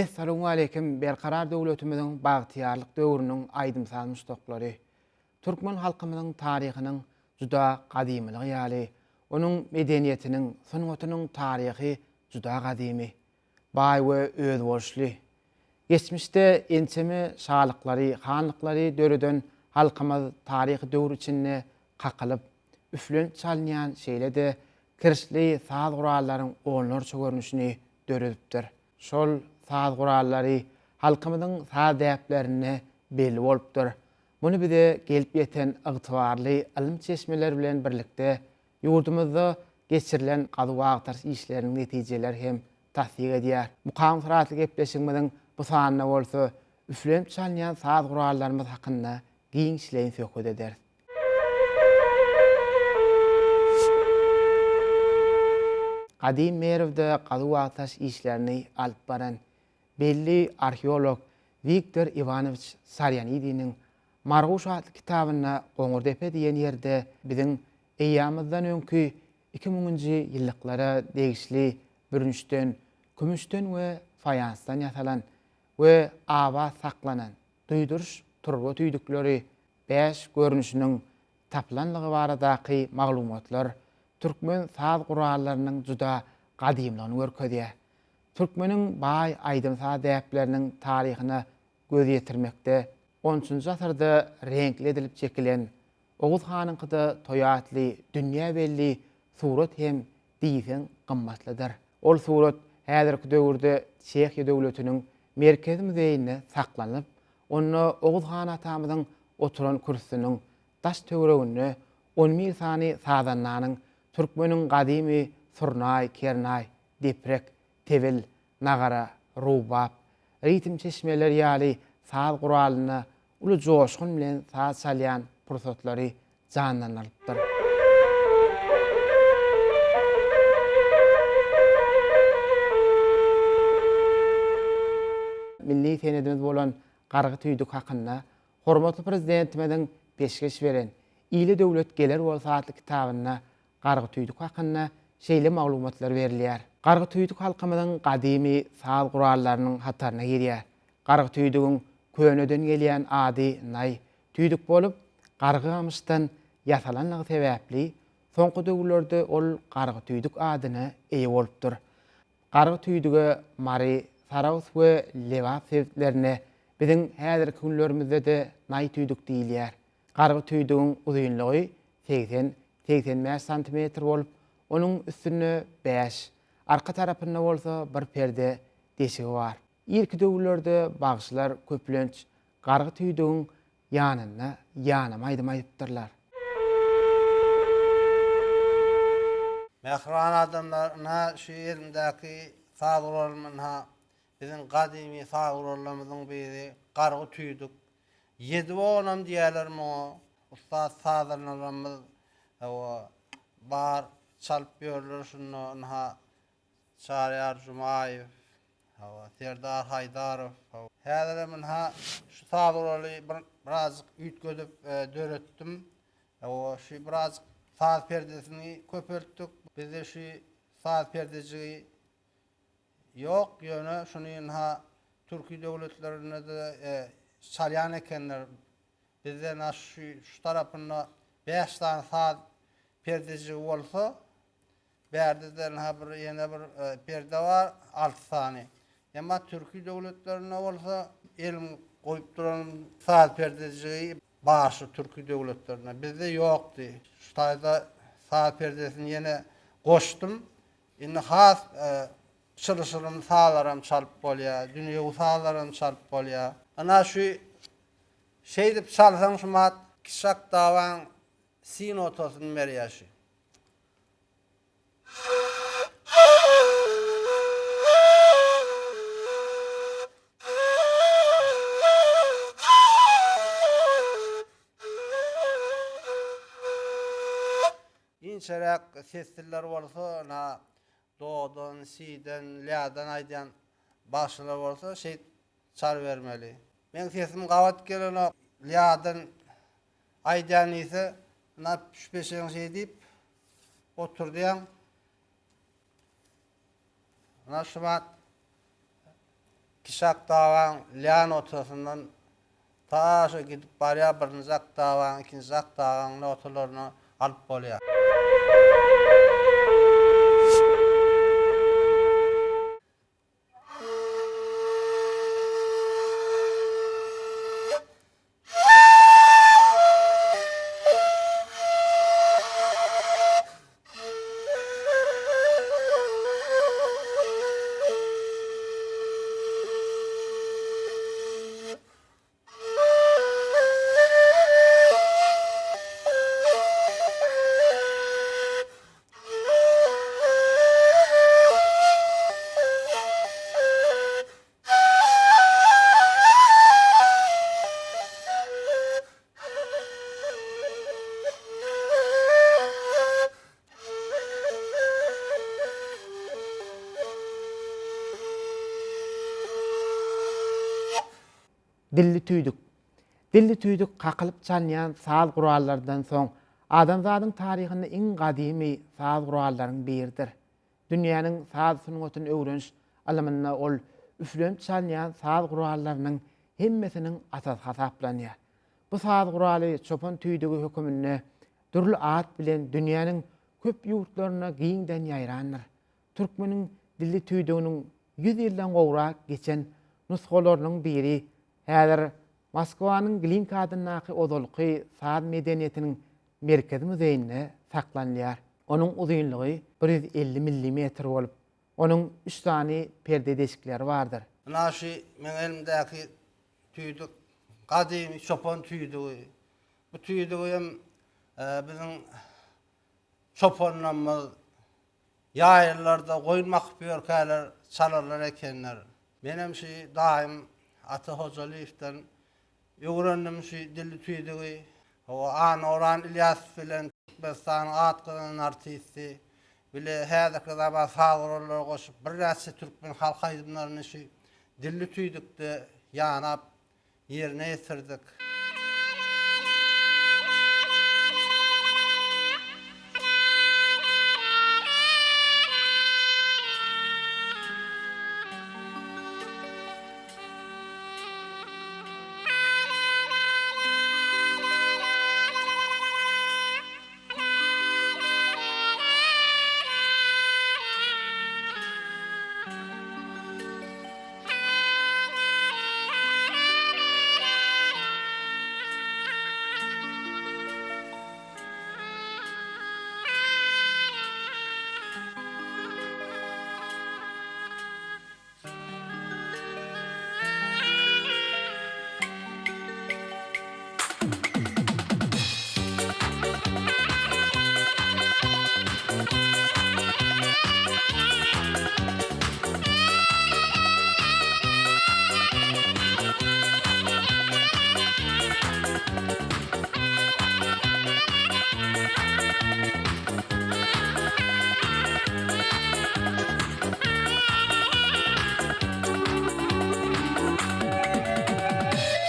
Esselamu aleyküm, berkarar döwletimiziň bagtyarlyk döwrüniň aýdymsal mustaqbally. Türkmen halkymyzyň taryhynyň juda gadymlygy ýaly, onuň medeniýetiniň, sungatynyň taryhy juda gadymy, baý we özboşly. Geçmişde ençemi şalyklary, hanlyklary döreden halkymyz taryhy döwür içinde kakylyp, üflenip çalynýan şeýle-de kirşli saz gurallaryň onlarça görnüşini döredipdir. Şol saz gurallary halkymyzyň saz däplerine belli bolupdyr. Muny bize gelip ýeten ygtybarly ilim çeşmeler bilen birlikde ýurdumyzda geçirilen gazy işleriniň netijeleri hem tasdik edýär. Mukam suratly gepleşigimiziň bu sanyna bolsa üflenip çalynýan saz gurallarymyz hakynda giňişleýin söhbet eder. Qadim Merwde gazy işlerini alyp baran belli arheolog Viktor Ivanovich Saryanidiň Marguş adly kitabyna Goňurdepe diýen ýerde biziň eýýamyzdan öňkü 2000-nji ýyllyklara degişli bürünçden, kümüşden we fayansdan ýasalan we awaz saklanan duýduruş turba tüýdükleri 5 görnüşiniň taplanlygy baradaky maglumatlar Türkmen saz gurallarynyň juda gadymlygyny görkezýär. Türkmeniň baý aýdym saz däpleriniň taryhyna göz ýetirmekde 13-nji asyrda renkli edilip çekilen Oğuz Hanyňkyda toýatly, dünýä belli surat hem diýsen gymmatlydyr. Ol surat häzirki döwürde Çekiýa döwletiniň merkezi muzeýinde saklanyp, onu Oğuz Han atamyzyň oturan kürsüniň taş töwereginde 10 mil sany sazanlanyň Türkmeniň gadymy surnay, kernay, deprek, tewil, nagara, rubab, ritim çeşmeler ýaly saz guralyna uly joşgun bilen saz çalýan pursatlary janlanypdyr. Milli senedimiz bolan Gargy tüýdük hakynda hormatly prezidentimiziň peşkeş beren Ýyly döwlet geler bolsa adly kitabyna Gargy tüýdük hakynda şeýle maglumatlar berilýär. Gargy tüýdük halkymyzyň gadymy saz gurallarynyň hataryna girýär. Gargy tüýdügiň köneden gelýän ady nay tüýdük bolup, gargy gamyşdan ýasalanlygy sebäpli soňky döwürlerde ol gargy tüýdük adyna eýe bolupdyr. Gargy tüýdüge Mari, Saraus we Lewap sebäplerine biziň häzirki günlerimizde de nay tüýdük diýilýär. Gargy tüýdügiň uzunlygy 80-85 cm bolup, onuň üstüne 5, arka tarapynda bolsa bir perde deşigi bar. İlki döwürlerde bagşylar köplenç gargy tüýdügiň ýanyna ýanymaýdypdyrlar. Mehran adamlarına şu yerimdäki saz guralymyna biziň gadymy saz guralarymyzyň biri gargy tüýdük. 7 onam diýerlermi ustad sazlarymyz bar çalyp ýörler şunu Şahryar Jumaýew, Serdar Haydarow. Häzir men şu saz guraly biraz üýtgedip döretdim. Şu biraz saz perdesini köpeltdik. Bizde şu saz perdeci ýok, ýöne şunu Türkiýe döwletlerine de çalýan ekenler. Bizde şu tarapynda 5 tane saz perdeci bolsa, berdeden bir ýene bir perde bar 6 tane. Emma Türkiýe döwletlerine bolsa elim goýup duran saz perdeci başı Türkiýe döwletlerine. Bizde ýokdy. Şu taýda saz perdesini ýene goşdum. Indi has çyrşyrym sazlarym çalyp bolýar, dünýä sazlarym çalyp bolýar. Ana şu şey dip çalsaň şu mat kişak dawan sin otosyny berýär. İnçerek sesler bolsa, do'dan, si'den, la'dan aýdan başlar bolsa şey çar bermeli. Men sesim gawat gelen la'dan aýdan ise şüpeşeň şey diýip oturdyň. Şumat Kişak davan lian otasından taşa gidip barya birini zak davan, ikinci zak davanın otalarını alıp bolýar. Dilli tüydük. Dilli tüydük kakılıp çalýan saz gurallardan soň adamzadyň taryhynda iň gadymy saz gurallaryň biridir. Dünýäniň saz sungatyny öwreniş alymynda ol üflenip çalýan saz gurallarynyň hemmesiniň asas hasaplanýar. Bu saz guraly çopan tüydügi hökümine türlü at bilen dünýäniň köp ýurtlaryna giňden ýaýrandyr. Türkmeniň dilli tüydüginiň 100 ýyldan gowrak geçen nuskalarynyň biri häzir Moskwanyň Glinka adyndaky ozalky saz medeniýetiniň merkezi muzeyinde saklanýar. Onuň uzunlygy 150 mm bolup, onuň 3 tane perde deşikleri bardyr. Muna şu men elimdäki tüydük gadymy çopan tüydügi. Bu tüydügi hem bizim çopanlarymyz ýaýrlarda goýmak börkäler çalarlar ekenler. Menem şu daim Ata Hocalyev'den öwrendim şu dilli tüydügi. O Anoran İlyas bilen Türkmenistan atgynyň artisti bile häzirki zaba sağırlar goşup bir näçe türkmen halk aýdymlaryny şu dilli tüydükde ýanap ýerine ýetirdik.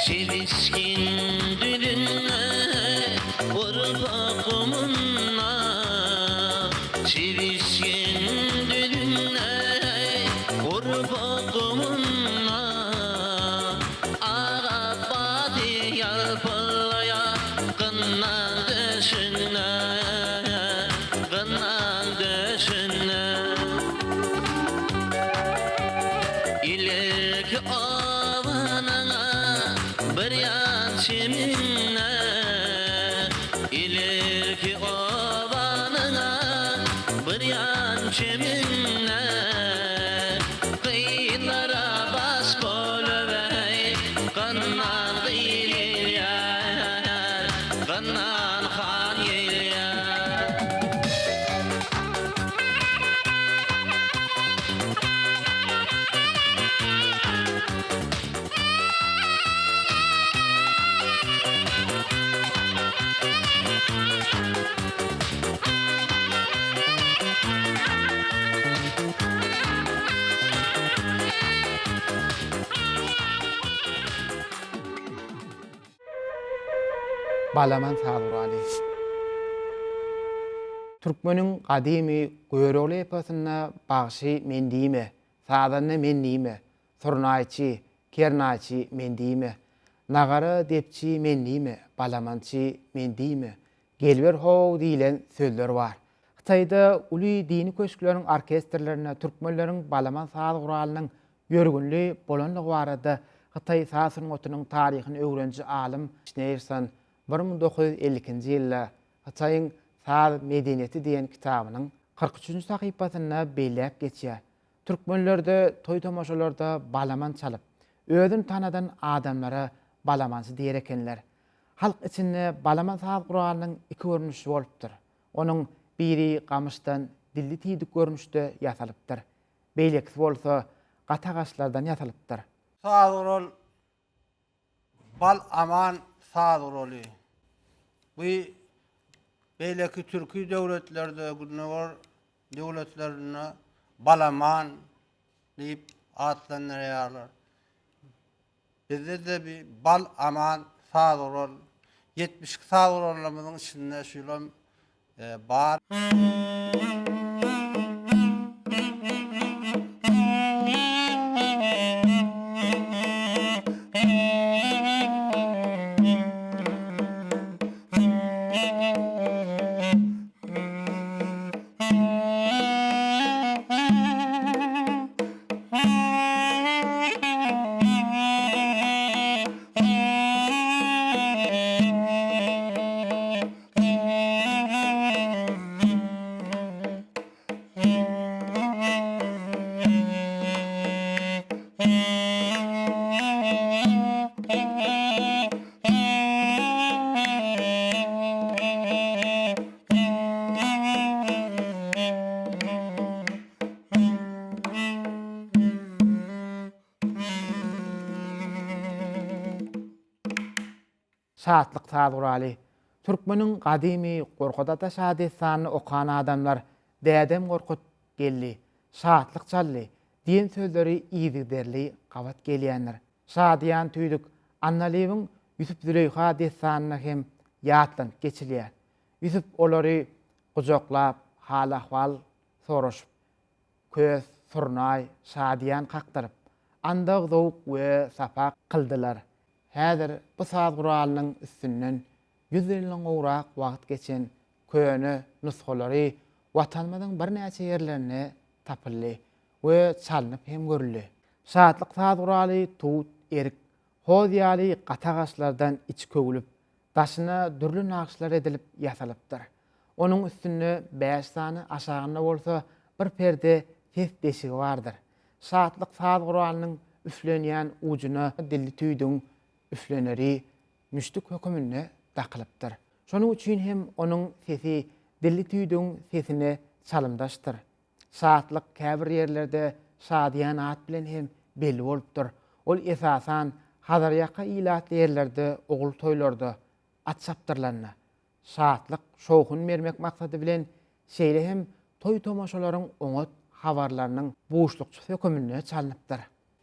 Çelişkin düdünle vurup aklımına, çelişkin düdünle vurup aklımına, ağa badi yalpalaya kınan düşüne, kınan düşüne. İleriki avanana bir yan çeminne, ileriki avanana bir yan çeminne, kıyılara bas bolubey kannan giyiliyar, kannan han yeliyar. Balaman saz guraly. Türkmeniň gadymy göýrekli eposyna bagşy men diýme, sazanyna men diýme, Turnayçy, Kernaçy mendime, nagara depçi mendime, balamançy mendime, gelber how diýilen sözler bar. Hytaýda uly dini köşkleriň orkestrlerine türkmenleriň balaman saz guralynyň ýörgünli bolanlygy barada Hytaý saz sünnetynyň taryhyny öwrenji alim Schneerson 1950-nji ýylda Hytaýyň Saz medeniýeti diýen kitabynyň 43-nji sahypasyna beýläp geçýär. Türkmenlerde toý tomaşalarda balaman çalyp, özüni tanadan adamlara balamansy diýer ekenler. Halk içinde balaman saz guralynyň iki görnüşi bolupdyr. Onuň biri gamışdan dilli tiýdik görnüşde ýasalypdyr. Beýleksi bolsa gatagaçlardan ýasalypdyr. Saz gural bal aman saz guraly. Bu beýleki türkü döwletlerde günewar döwletlerine balaman diýip adlandyrýarlar. Bizde de bir bal aman saz gural 70 saz gurallarymyzyň içinde şulam bar. Şahatlyk saz guraly. Türkmeniň gadymy Gorkada da şadetsanyny okan adamlar dädem gorkut gelli, şahatlyk çally diýen sözleri iýdigderli gabat gelýänler. Şadyan tüýdük Annaliýewiň Ýüsüp Züleyha destanyna hem ýatlanyp geçilýär. Ýüsüp olary gujoklap, hal-ahwal soraşyp, köz, surnay, şadyan kakdyryp, andag zowuk we sapak kıldylar. Häzir bu saz guralynyň üstünden 100 ýyldan gowrak wagt geçen köne nusxalary watanymyzyň bir näçe ýerlerine tapyldy we çalynyp hem görüldi. Şahatlyk saz guraly tut, erik, hoz ýaly gatagaçlardan iç kögülüp, daşyna dürli naqşlar edilip ýasalypdyr. Onuň üstünde 5 sany aşagyna bolsa bir perde ses deşigi bardyr. Şahatlyk saz guralynyň üflenýän ucuna dilli tüýdüň üfleneri müştik hökümine dakylypdyr. Şonuň üçin hem onuň sesi dilli tüýdüň sesine çalymdaşdyr. Şahatlyk käbir ýerlerde şadyan at bilen hem belli bolupdyr. Ol esasan Hazarýaka ilatly ýerlerde ogul toýlarda at sapdyrlaryna. Şahatlyk şowhun bermek maksady bilen şeýle hem toý tomaşalaryň oňat habarlarynyň boşlukçy hökümine çalynypdyr.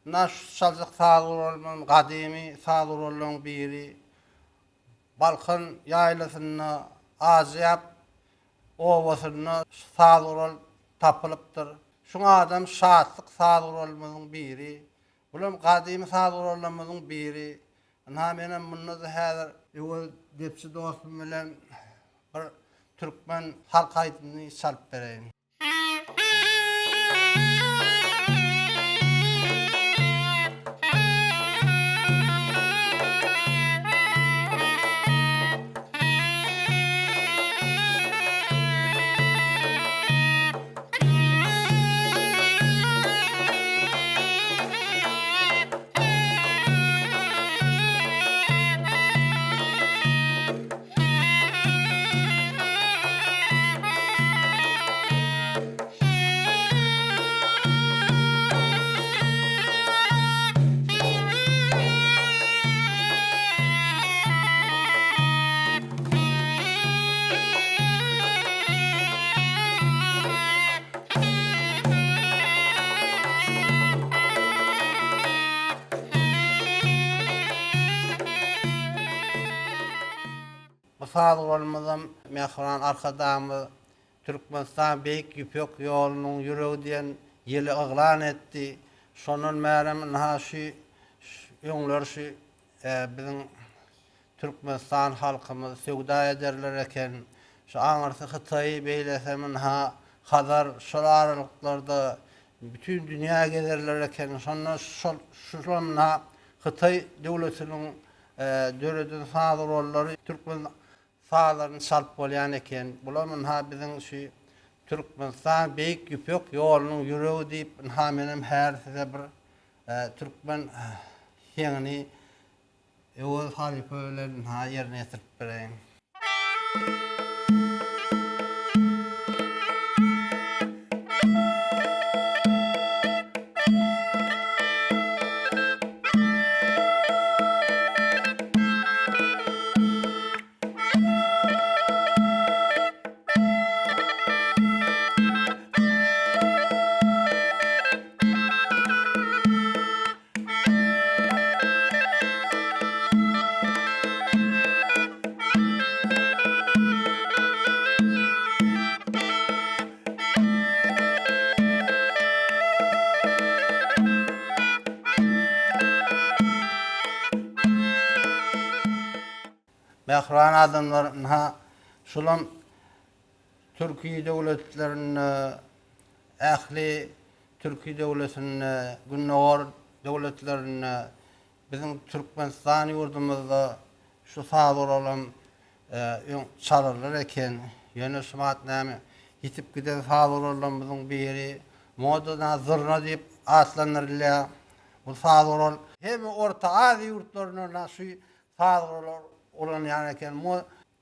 Naş çaljak saz guralynyň gadymy saz guralynyň biri Balkın ýaylasyna Azyap owasyna saz gural tapylypdyr. Şuňa adam şahatlyk saz guralynyň biri. Bulam gadymy saz guralynyň biri. Ana menen munna häzir ýol depçi dostum bilen bir türkmen halk aýdyny çalyp bereýin. Saz guralymyzdan mehran arkadamy Türkmenistan Beýik Ýüpek ýolunyň ýüregi diýen ýeli yglan etdi. şonun märemin haşi ýöňler bizim Türkmenistan halkymyz söwda ederler eken, şu aňarsy Hytaý beýlesemin Hazar şol aralyklarda bütün dünýä gezerler eken, şondan şolana Hytaý döwletiniň döredin sazyr bollary Türkmen sağlaryny çalp bolýan eken. Bulamyň bizim şu Türkmenistan beýik ýüpek ýolunyň ýüregi diýip menem her size bir Türkmen ýeňini Ewa halife ölen yerine getirip bereyim. Mehran adamlar şulam Türkiye devletlerine ähli Türkiye devletine günnor devletlerine bizim Türkmenistan yurdumuzda şu sadur olan çalarlar eken yönü sumat näme yitip giden sadur olan bizim biri moduna zırna diýip atlanırlar. Bu sadur hem orta Azia yurtlarına şu sadurlar olan yani eken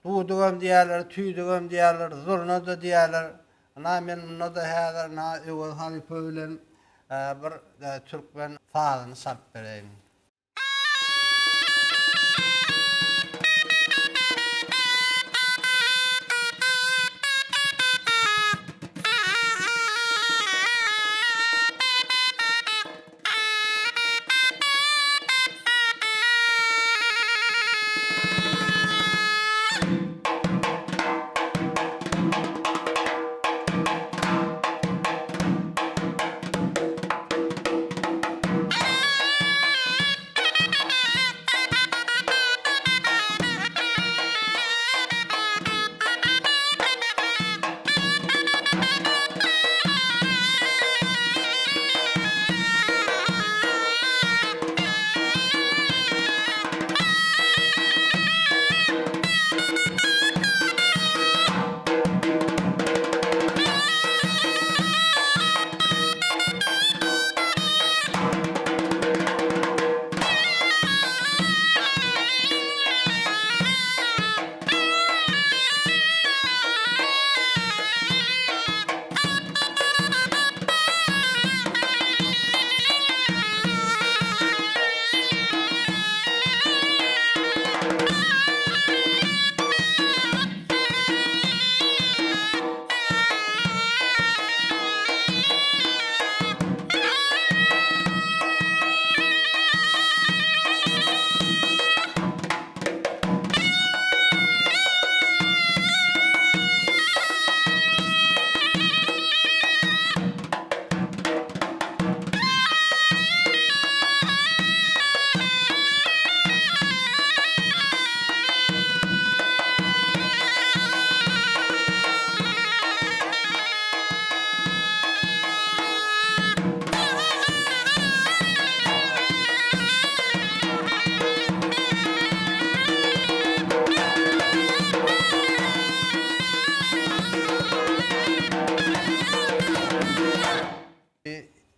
tuğdugam diýerler, tüýdugam diýerler, zurna da diýerler. Men muny da häzir Ewa halife bilen bir Türkmen fazyny sarp bereyim.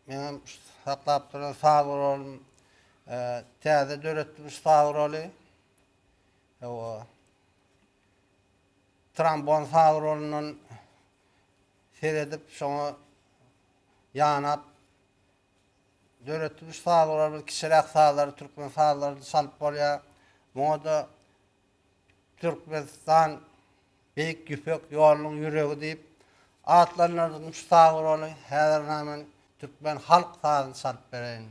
Menem saklap duran sadur oğlum täze döretmiş sadur oly. O trombon sadur olunun seyredip şoňa ýanap döretmiş sadur oly kişiräk sadur Türkmen sadurlary salyp bolýar. Moda Türkmenistan beýik ýüpek ýolunyň ýüregi diýip atlanlardan sadur oly häzir nämen Türkmen halk sazyny salyp bereyim.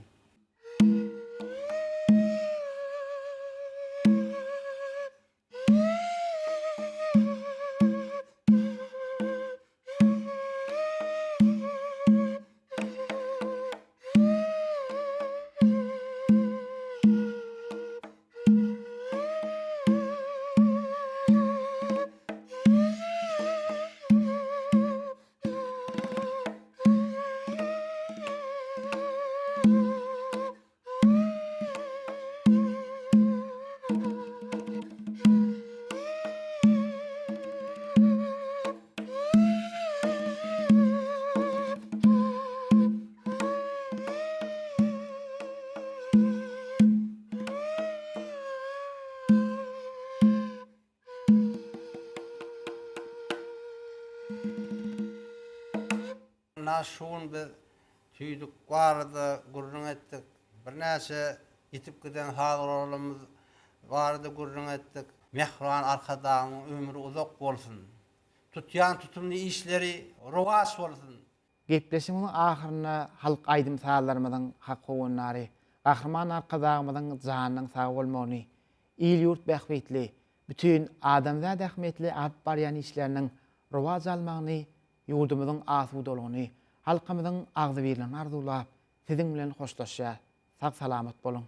Ana şuun bir tüydük vardı, gurrun ettik. Bir näçe yitip giden hallarımız vardı, gurrun ettik. Mehran arkadan ömrü uzak bolsun. Tutyan tutumlu işleri rowas bolsun. Gepleşimin ahyrına halk aýdym salarymyň hak hownary, gahrman arkadagymyň janynyň sag bolmagyny, il ýurt bähmetli, bütün adamzat ähmetli aýp barýan işleriniň rowaj almagyny, ýurdumyzyň asudalygyny, halkymyzyň agzy birligini arzulap, siziň bilen hoşlaşýar. Sag salamat bolun.